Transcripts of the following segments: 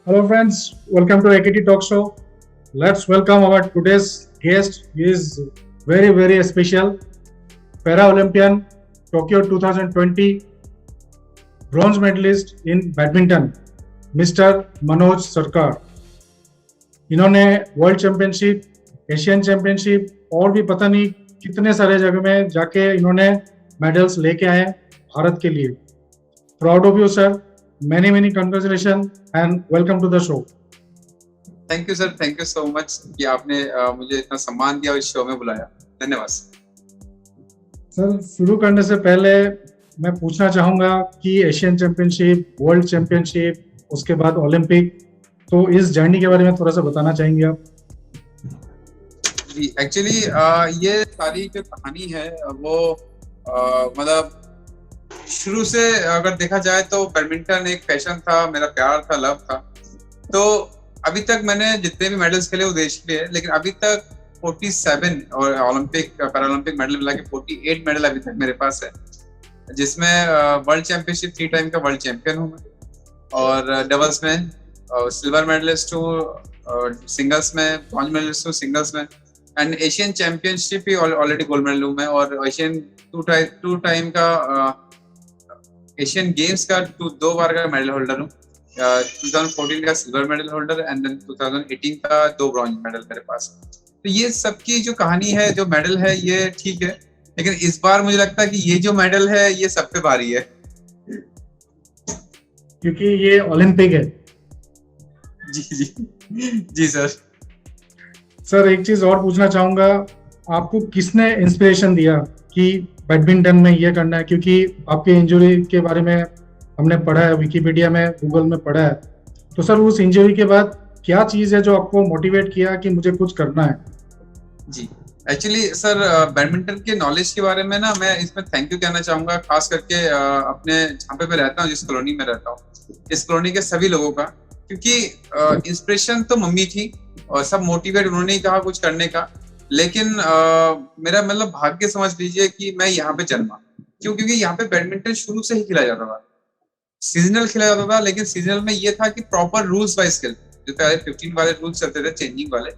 Hello, friends. Welcome to AKT Talk Show. Let's welcome our today's guest. He is very special. Para Olympian, Tokyo 2020 bronze medalist in badminton, mister Manoj सरकार. इन्होंने world championship, Asian championship और भी पता नहीं कितने सारे जगह में जाके इन्होंने मेडल्स लेके आए भारत के लिए. Proud of you sir. many congratulations and welcome to the show. Thank you sir, thank you so much कि आपने मुझे इतना सम्मान दिया और इस शो में बुलाया. धन्यवाद सर. शुरू करने से पहले मैं पूछना चाहूंगा कि एशियन चैंपियनशिप, वर्ल्ड चैंपियनशिप, उसके बाद ओलंपिक, तो इस जर्नी के बारे में थोड़ा सा बताना चाहेंगे आप? जी. एक्चुअली ये सारी जो कहानी है वो मतलब शुरू से अगर देखा जाए तो बैडमिंटन एक पैशन था, मेरा प्यार था, लव था. तो अभी तक मैंने जितने भी मेडल्स खेले वो देश के लिए, लेकिन अभी तक 47 और ओलंपिक पैरालंपिक मेडल मिला के 48 मेडल अभी तक मेरे पास है, जिसमें वर्ल्ड चैंपियनशिप 3 टाइम का वर्ल्ड चैंपियन हूँ मैं, और डबल्स में सिल्वर मेडलिस्ट हूँ, सिंगल्स में ब्रॉन्ज मेडलिस्ट हूँ, सिंगल्स में, एंड एशियन चैंपियनशिप भी ऑलरेडी गोल्ड मेडल हूँ मैं, और एशियन टू टाइम का एशियन गेम्स का 2 बार का मेडल होल्डर हूँ. 2014 का silver medal holder and then 2018 का 2 ब्रॉन्ज मेडल मेरे पास. तो ये सबकी जो कहानी है, जो मेडल है, ये ठीक है, लेकिन इस बार मुझे लगता है कि ये जो मेडल है ये सब पे भारी है, क्योंकि ये ओलंपिक है. जी सर. सर, एक चीज और पूछना चाहूंगा, आपको किसने इंस्पिरेशन दिया कि बैडमिंटन में ये करना है? क्योंकि आपके इंजरी के बारे में हमने पढ़ा है, विकिपीडिया में, गूगल में पढ़ा है. तो सर, उस इंजरी के बाद क्या चीज है जो आपको मोटिवेट किया कि मुझे कुछ करना है? जी. एक्चुअली सर, बैडमिंटन के नॉलेज के बारे में ना मैं इसमें थैंक यू कहना चाहूंगा, खास करके अपने जहाँ पे मैं रहता हूँ, जिस कॉलोनी में रहता हूँ, इस कॉलोनी के सभी लोगों का, क्योंकि इंस्पिरेशन तो मम्मी थी और सब मोटिवेट उन्होंने ही कहा कुछ करने का, लेकिन मेरा मतलब भाग्य समझ लीजिए कि मैं यहाँ पे जन्मा. क्योंकि यहाँ पे बैडमिंटन शुरू से ही खेला जाता था, सीजनल खेला जाता था, लेकिन सीजनल में ये था कि प्रॉपर रूल्स वाइज खेलते, जो पहले 15 वाले रूल्स चलते थे, चेंजिंग वाले,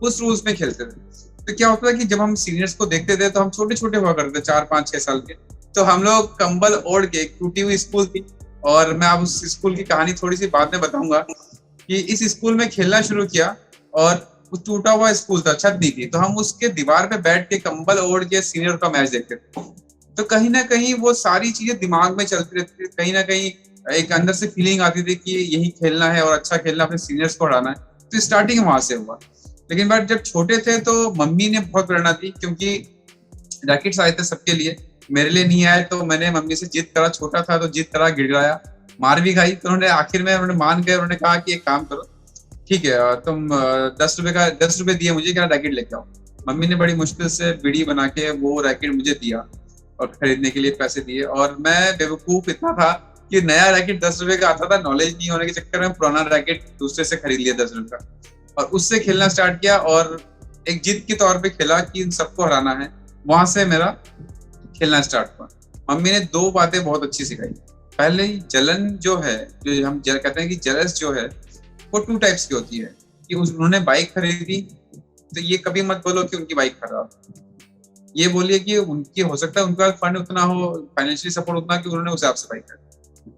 उस रूल्स में खेलते थे. तो क्या होता था कि जब हम सीनियर्स को देखते थे तो हम छोटे छोटे हुआ करते थे, 4-5-6 साल के, तो हम लोग कंबल ओढ़ के, टूटी हुई स्कूल थी, और मैं अब उस स्कूल की कहानी थोड़ी सी बाद में बताऊंगा, कि इस स्कूल में खेलना शुरू किया, और टूटा हुआ स्कूल था, छत नहीं थी, तो हम उसके दीवार पे बैठ के कंबल ओढ़ के सीनियर का मैच देखते थे. तो कहीं ना कहीं वो सारी चीजें दिमाग में चलती रहती थी, कहीं ना कहीं एक अंदर से फीलिंग आती थी कि यही खेलना है और अच्छा खेलना, अपने सीनियर्स को हराना है. तो स्टार्टिंग वहां से हुआ. लेकिन बट जब छोटे थे तो मम्मी ने बहुत प्रेरणा दी, क्योंकि रैकेट्स आए थे सबके लिए, मेरे लिए नहीं आए, तो मैंने मम्मी से जिद करा, छोटा था तो जिद करा, गिड़गिड़ाया, मार भी खाई, तो उन्होंने आखिर में उन्होंने मान गए. उन्होंने कहा कि एक काम करो, ठीक है, तुम 10 रुपए दिए मुझे, क्या रैकेट लेके आओ. मम्मी ने बड़ी मुश्किल से बीड़ी बना के वो रैकेट मुझे दिया, और खरीदने के लिए पैसे दिए, और मैं बेवकूफ इतना था कि नया रैकेट 10 रुपए का आता था, नॉलेज नहीं होने के चक्कर में पुराना रैकेट दूसरे से खरीद लिया 10 रुपए का, और उससे खेलना स्टार्ट किया, और एक जिद के तौर पे खेला कि इन सबको हराना है. वहां से मेरा खेलना स्टार्ट हुआ. मम्मी ने 2 बातें बहुत अच्छी सिखाई. पहले ही जलन जो है, जो हम कहते हैं कि जेलस जो है, वो 2 टाइप्स की होती है. कि उन्होंने बाइक खरीदी, तो ये कभी मत बोलो कि उनकी बाइक खराब, ये बोलिए कि उनकी, हो सकता है उनका फंड उतना हो, फाइनेंशियली सपोर्ट उतना कि उन्होंने उस हिसाब से बाइक खरीदी.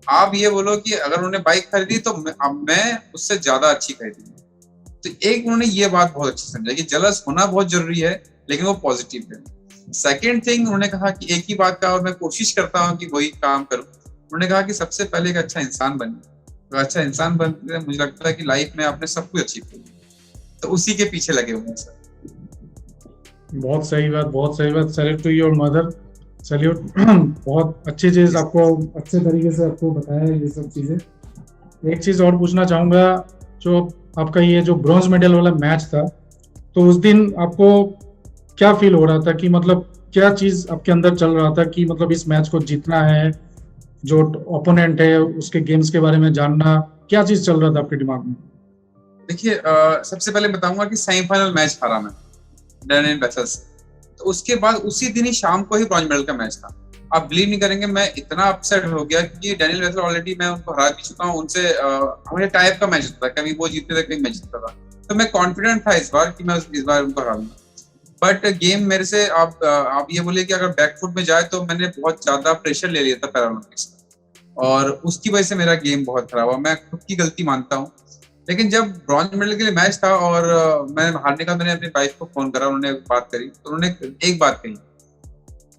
आप ये बोलो कि अगर उन्होंने बाइक खरीदी तो अब मैं उससे ज्यादा अच्छी खरीदूंगा. तो एक उन्होंने ये बात बहुत अच्छी समझा कि जलस होना बहुत जरूरी है, लेकिन वो पॉजिटिव है. सेकेंड थिंग, उन्होंने कहा कि एक ही बात का, और मैं कोशिश करता हूँ कि वही काम करूँ. उन्होंने कहा कि सबसे पहले एक अच्छा इंसान बनिए, तो अच्छा इंसान बनते मुझे लगता है कि लाइफ में आपने सब कुछ अचीव किया. तो उसी के पीछे लगे हुए हैं सर. बहुत सही बात, बहुत सही बात. Salute to your mother, salute. बहुत अच्छी चीज आपको, अच्छे तरीके से आपको बताया ये सब चीजें. एक चीज और पूछना चाहूंगा, जो आपका ये जो ब्रॉन्ज मेडल वाला मैच था, तो उस दिन आपको क्या फील हो रहा था? कि मतलब क्या चीज आपके अंदर चल रहा था कि मतलब इस मैच को जीतना है, जो ओपोनेंट है उसके गेम्स के बारे में जानना, क्या चीज चल रहा था आपके दिमाग में? देखिए, सबसे पहले बताऊंगा कि सेमीफाइनल मैच हारा मैं डैनियल बेथल से. तो उसके बाद उसी दिन ही शाम को ही ब्रॉन्ज मेडल का मैच था. आप बिलीव नहीं करेंगे, मैं इतना अपसेट हो गया क्योंकि डैनियल वेसल ऑलरेडी मैं उनको हरा भी चुका हूँ, उनसे हमारे टाइप का मैच होता था, कभी वो जीतते थे कभी मैं जीतता था, तो मैं कॉन्फिडेंट था इस बार कि मैं इस बार उनको हरा लूंगा। बट गेम मेरे से आप ये बोलिए कि अगर बैकफुट में जाए तो मैंने बहुत ज्यादा प्रेशर ले लिया था पैरालंपिक्स में, और उसकी वजह से मेरा गेम बहुत खराब हुआ, मैं खुद की गलती मानता हूँ। लेकिन जब ब्रॉन्ज मेडल के लिए मैच था और मैं हारने का, मैंने अपनी वाइफ को फोन करा, उन्होंने बात करी तो उन्होंने एक बात कही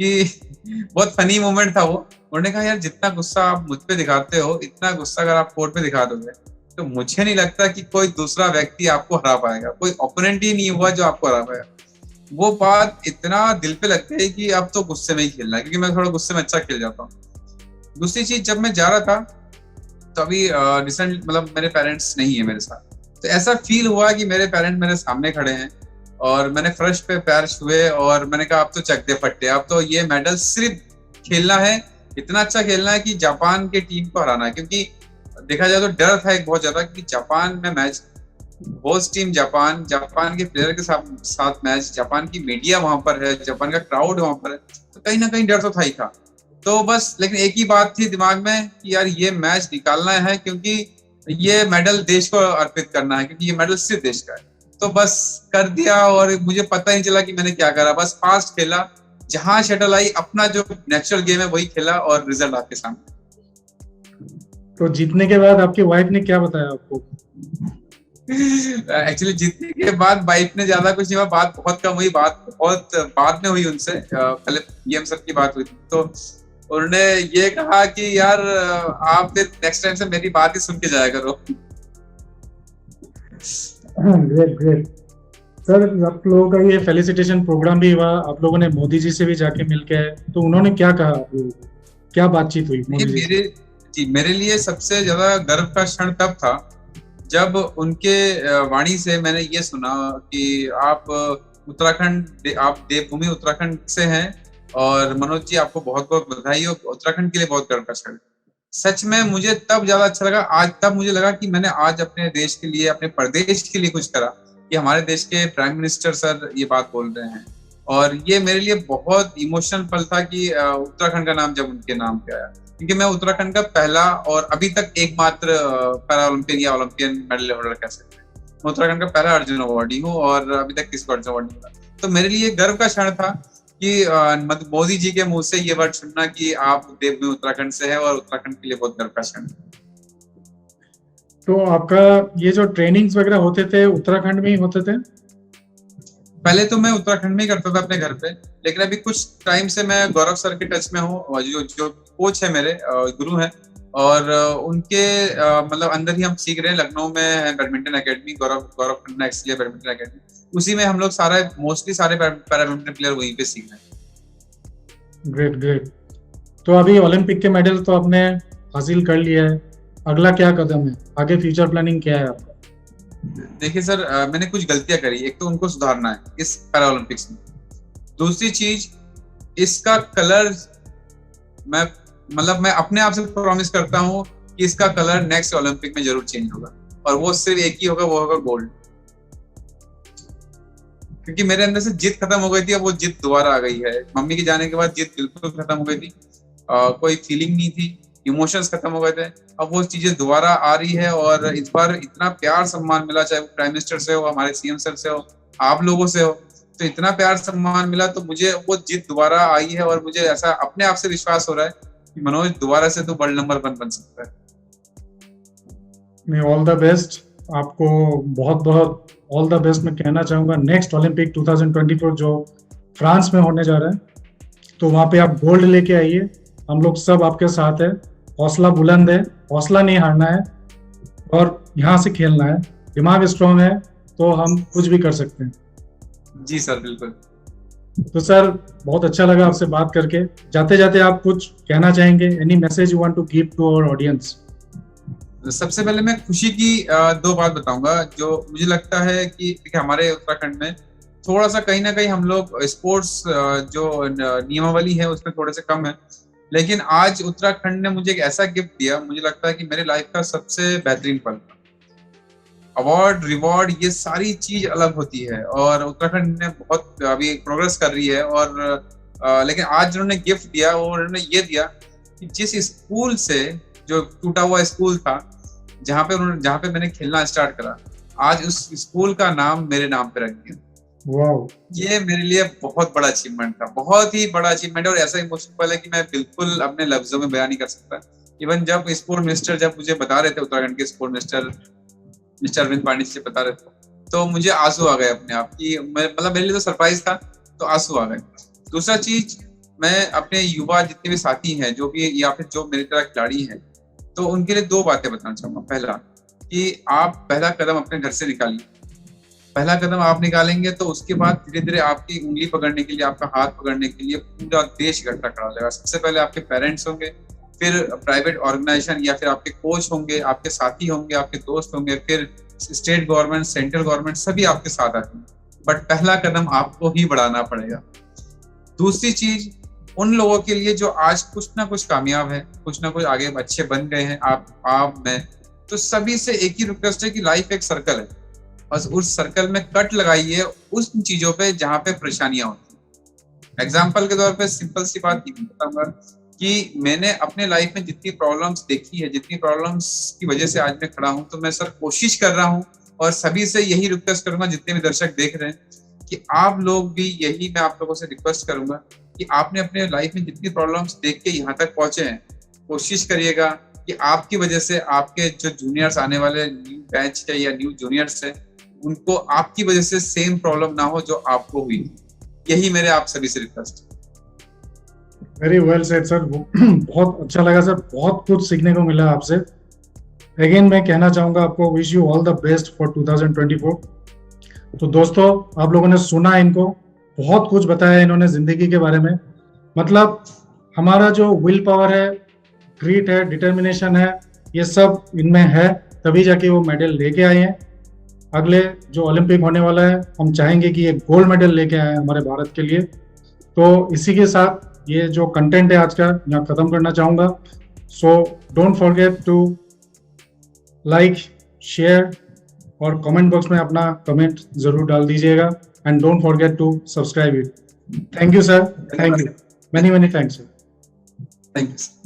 कि बहुत फनी मोमेंट था वो। उन्होंने कहा यार जितना गुस्सा आप मुझ पे दिखाते हो, इतना गुस्सा अगर आप कोर्ट पे दिखा दोगे तो मुझे नहीं लगता कि कोई दूसरा व्यक्ति आपको हरा पाएगा, कोई ओपोनेंट ही नहीं हुआ जो आपको हरा पाएगा। वो बात इतना दिल पे लगती है कि अब तो गुस्से में ही खेलना है, क्योंकि मैं थोड़ा गुस्से में अच्छा खेल जाता हूँ। दूसरी चीज, जब मैं जा रहा था तो अभी रिसेंट मतलब मेरे पेरेंट्स नहीं है मेरे साथ, तो ऐसा फील हुआ कि मेरे पेरेंट्स मेरे सामने खड़े हैं और मैंने फर्श पे पैर छुए और मैंने कहा अब तो चक दे फट्टे, अब तो ये मेडल सिर्फ खेलना है, इतना अच्छा खेलना है कि जापान के टीम को हराना है। क्योंकि देखा जाए तो डर था एक बहुत ज्यादा कि जापान में match, host team Japan, Japan के प्लेयर के साथ मैच, जापान की मीडिया वहां पर है, जापान का क्राउड वहां पर है, तो कहीं ना कहीं डर तो था ही था। तो बस लेकिन एक ही बात थी दिमाग में कि यार ये मैच निकालना है, क्योंकि ये मेडल देश को अर्पित करना है, क्योंकि ये मेडल सिर्फ देश का है। तो बस कर दिया और मुझे पता नहीं चला कि मैंने क्या करा, बस फास्ट खेला, जहां शटल आई अपना जो नेचुरल गेम है वही खेला और रिजल्ट आपके सामने। तो जीतने के बाद आपकी वाइफ ने क्या बताया आपको? एक्चुअली जीतने के बाद वाइफ ने ज्यादा कुछ नहीं हुआ, बात बहुत कम हुई, बात बहुत बाद में हुई उनसे, पहले पीएम सर की बात हुई थी, तो उन्होंने ये कहा कि यार आप नेक्स्ट टाइम से मेरी बात ही सुन के जाया करो। ग्रेट ग्रेट सर, आप लोगों का ये फेलिसिटेशन प्रोग्राम भी हुआ, आप लोगों ने मोदी जी से भी जाके मिलके आए, तो उन्होंने क्या कहा आप लोगों को, क्या बातचीत हुई मोदी जी? मेरे लिए सबसे ज्यादा गर्व का क्षण तब था जब उनके वाणी से मैंने ये सुना कि आप उत्तराखंड, आप देवभूमि उत्तराखंड से हैं, और मनोज जी आपको बहुत बहुत बधाई हो, उत्तराखंड के लिए बहुत गर्व का क्षण। सच में मुझे तब ज्यादा अच्छा लगा, आज तब मुझे लगा कि मैंने आज अपने देश के लिए, अपने प्रदेश के लिए कुछ करा, कि हमारे देश के प्राइम मिनिस्टर सर ये बात बोल रहे हैं। और ये मेरे लिए बहुत इमोशनल पल था कि उत्तराखंड का नाम जब उनके नाम पे आया, क्योंकि मैं उत्तराखंड का पहला और अभी तक एकमात्र पैरा ओलंपियन या ओलंपियन मेडल होल्डर कह सकते हैं। मैं उत्तराखंड का पहला अर्जुन अवार्डी हूँ और अभी तक किसी को अर्जुन अवार्ड नहीं मिला। तो मेरे लिए गर्व का क्षण था कि मोदी जी के मुंह से ये वर्ड सुनना कि आप देवभूमि उत्तराखंड से है, और उत्तराखंड के लिए बहुत गर्व का क्षण। तो आपका ये जो ट्रेनिंग्स वगैरह होते थे उत्तराखंड में ही होते थे? पहले तो मैं उत्तराखंड में ही करता था अपने घर पे, लेकिन अभी कुछ टाइम से मैं गौरव सर के टच में हूँ, जो कोच है मेरे, गुरु हैं, और उनके मतलब अंदर ही हम सीख रहे हैं। लखनऊ में है badminton academy, Gaurav Khanna एक्सीलिया badminton academy, उसी में हम लोग मोस्टली सारे पैरा बैडमिंटन प्लेयर वहीं पे सीख रहे हैं। Great great. तो अभी ओलंपिक के मेडल तो आपने हासिल कर लिया है, अगला क्या कदम है, आगे फ्यूचर प्लानिंग क्या है आपका? देखिए सर, मैंने कुछ गलतियां करी, एक तो उनको सुधारना है इस पैरा ओलंपिक्स में। दूसरी चीज, इसका कलर मैं अपने आप से प्रॉमिस करता हूँ कि इसका कलर नेक्स्ट ओलंपिक में जरूर चेंज होगा, और वो सिर्फ एक ही होगा, वो होगा गोल्ड। क्योंकि मेरे अंदर से जिद खत्म हो गई थी, अब वो जिद दोबारा आ गई है। मम्मी के जाने के बाद जिद बिल्कुल खत्म हो गई थी, कोई फीलिंग नहीं थी, इमोशंस खत्म हो गए थे। अब वो चीजें दोबारा आ रही है, और इस बार इतना प्यार सम्मान मिला, चाहे वो प्राइम मिनिस्टर से हो, हमारे सीएम सर से हो, आप लोगों से हो, तो इतना प्यार सम्मान मिला, तो मुझे वो जिद दोबारा आई है, और मुझे ऐसा अपने आप से विश्वास हो रहा है कि मनोज दोबारा से तो वर्ल्ड नंबर 1 बन सकता है। मैं ऑल द बेस्ट, आपको बहुत बहुत ऑल द बेस्ट मैं कहना चाहूँगा। नेक्स्ट ओलंपिक 2024 जो फ्रांस में होने जा रहा है, तो वहाँ पे आप गोल्ड लेके आइए, हम लोग सब आपके साथ है। हौसला बुलंद है, हौसला नहीं हारना है, और यहाँ से खेलना है। दिमाग स्ट्रांग है तो हम कुछ भी कर सकते हैं। जी सर, बिल्कुल। तो सर, बहुत अच्छा लगा आपसे बात करके। जाते जाते आप कुछ कहना चाहेंगे? Any message you want to give to our audience? सबसे पहले मैं खुशी की 2 बात बताऊंगा, जो मुझे लगता है कि देखिए हमारे उत्तराखंड में थोड़ा सा कहीं ना कहीं हम लोग स्पोर्ट्स जो नियमावली है उसमें थोड़े से कम है, लेकिन आज उत्तराखंड ने मुझे एक ऐसा गिफ्ट दिया, मुझे लगता है कि मेरे लाइफ का सबसे बेहतरीन पल। अवार्ड, रिवॉर्ड, ये सारी चीज अलग होती है, और उत्तराखंड ने बहुत अभी प्रोग्रेस कर रही है, और लेकिन आज उन्होंने गिफ्ट दिया, वो उन्होंने ये दिया कि जिस स्कूल से, जो टूटा हुआ स्कूल था, जहाँ पे मैंने खेलना स्टार्ट करा, आज उस स्कूल का नाम मेरे नाम पे रख दिया। वाओ, ये मेरे लिए बहुत बड़ा अचीवमेंट था, बहुत ही बड़ा अचीवमेंट है, और ऐसा इमोशनल है कि मैं बिल्कुल अपने लफ्जों में बयान नहीं कर सकता। इवन जब स्पोर्ट मिनिस्टर जब मुझे बता रहे थे, उत्तराखंड के sport minister mister Arvind Pande ji बता रहे थे, तो मुझे आंसू आ गए अपने आप की, मतलब मेरे लिए तो सरप्राइज था, तो आंसू आ गए। दूसरा चीज, मैं अपने युवा जितने भी साथी हैं, जो भी या फिर जो मेरी तरह खिलाड़ी हैं, तो उनके लिए 2 बातें बताना चाहूंगा। पहला, कि आप पहला कदम अपने घर से निकालिए। पहला कदम आप निकालेंगे तो उसके बाद धीरे धीरे आपकी उंगली पकड़ने के लिए, आपका हाथ पकड़ने के लिए पूरा देश इकट्ठा खड़ा हो जाएगा। सबसे पहले आपके पेरेंट्स होंगे, फिर प्राइवेट ऑर्गेनाइजेशन या फिर आपके कोच होंगे, आपके साथी होंगे, आपके दोस्त होंगे, फिर स्टेट गवर्नमेंट, सेंट्रल गवर्नमेंट, सभी आपके साथ आते हैं। बट पहला कदम आपको ही बढ़ाना पड़ेगा। दूसरी चीज, उन लोगों के लिए जो आज कुछ ना कुछ कामयाब है, कुछ ना कुछ आगे अच्छे बन गए हैं, आप मैं, तो सभी से एक ही रिक्वेस्ट है कि लाइफ एक सर्कल है, बस उस सर्कल में कट लगाइए उस चीजों पे जहां पे परेशानियां होती हैं। एग्जाम्पल के तौर पे सिंपल सी बात ये बताऊंगा कि मैंने अपने लाइफ में जितनी प्रॉब्लम्स देखी है, जितनी प्रॉब्लम्स की वजह से आज मैं खड़ा हूं, तो मैं सर कोशिश कर रहा हूं और सभी से यही रिक्वेस्ट करूंगा, जितने भी दर्शक देख रहे हैं, कि आप लोग भी यही, मैं आप लोगों से रिक्वेस्ट करूंगा कि आपने अपने लाइफ में जितनी प्रॉब्लम्स देख के यहाँ तक पहुंचे हैं, कोशिश करिएगा कि आपकी वजह से आपके जो जूनियर्स आने वाले न्यू बैच है या न्यू जूनियर्स है, उनको आपकी वजह से सेम प्रॉब्लम ना हो जो आपको हुई। यही मेरे आप सभी से request. Very well said sir. बहुत अच्छा लगा सर, बहुत कुछ सीखने को मिला आपसे। अगेन मैं कहना चाहूंगा आपको, wish you all the best for 2024। तो दोस्तों, आप लोगों ने सुना, इनको बहुत कुछ बताया इन्होंने जिंदगी के बारे में। मतलब हमारा जो विल पावर है, ग्रीट है, डिटर्मिनेशन है, ये सब इनमें है, तभी जाके वो मेडल लेके आए हैं। अगले जो ओलंपिक होने वाला है, हम चाहेंगे कि ये गोल्ड मेडल लेके आए हमारे भारत के लिए। तो इसी के साथ ये जो कंटेंट है आज का यहाँ खत्म करना चाहूंगा। So don't forget to like, share और कमेंट बॉक्स में अपना कमेंट जरूर डाल दीजिएगा, and don't forget to subscribe it. Thank you sir, thank you, many many thanks sir. Thank you.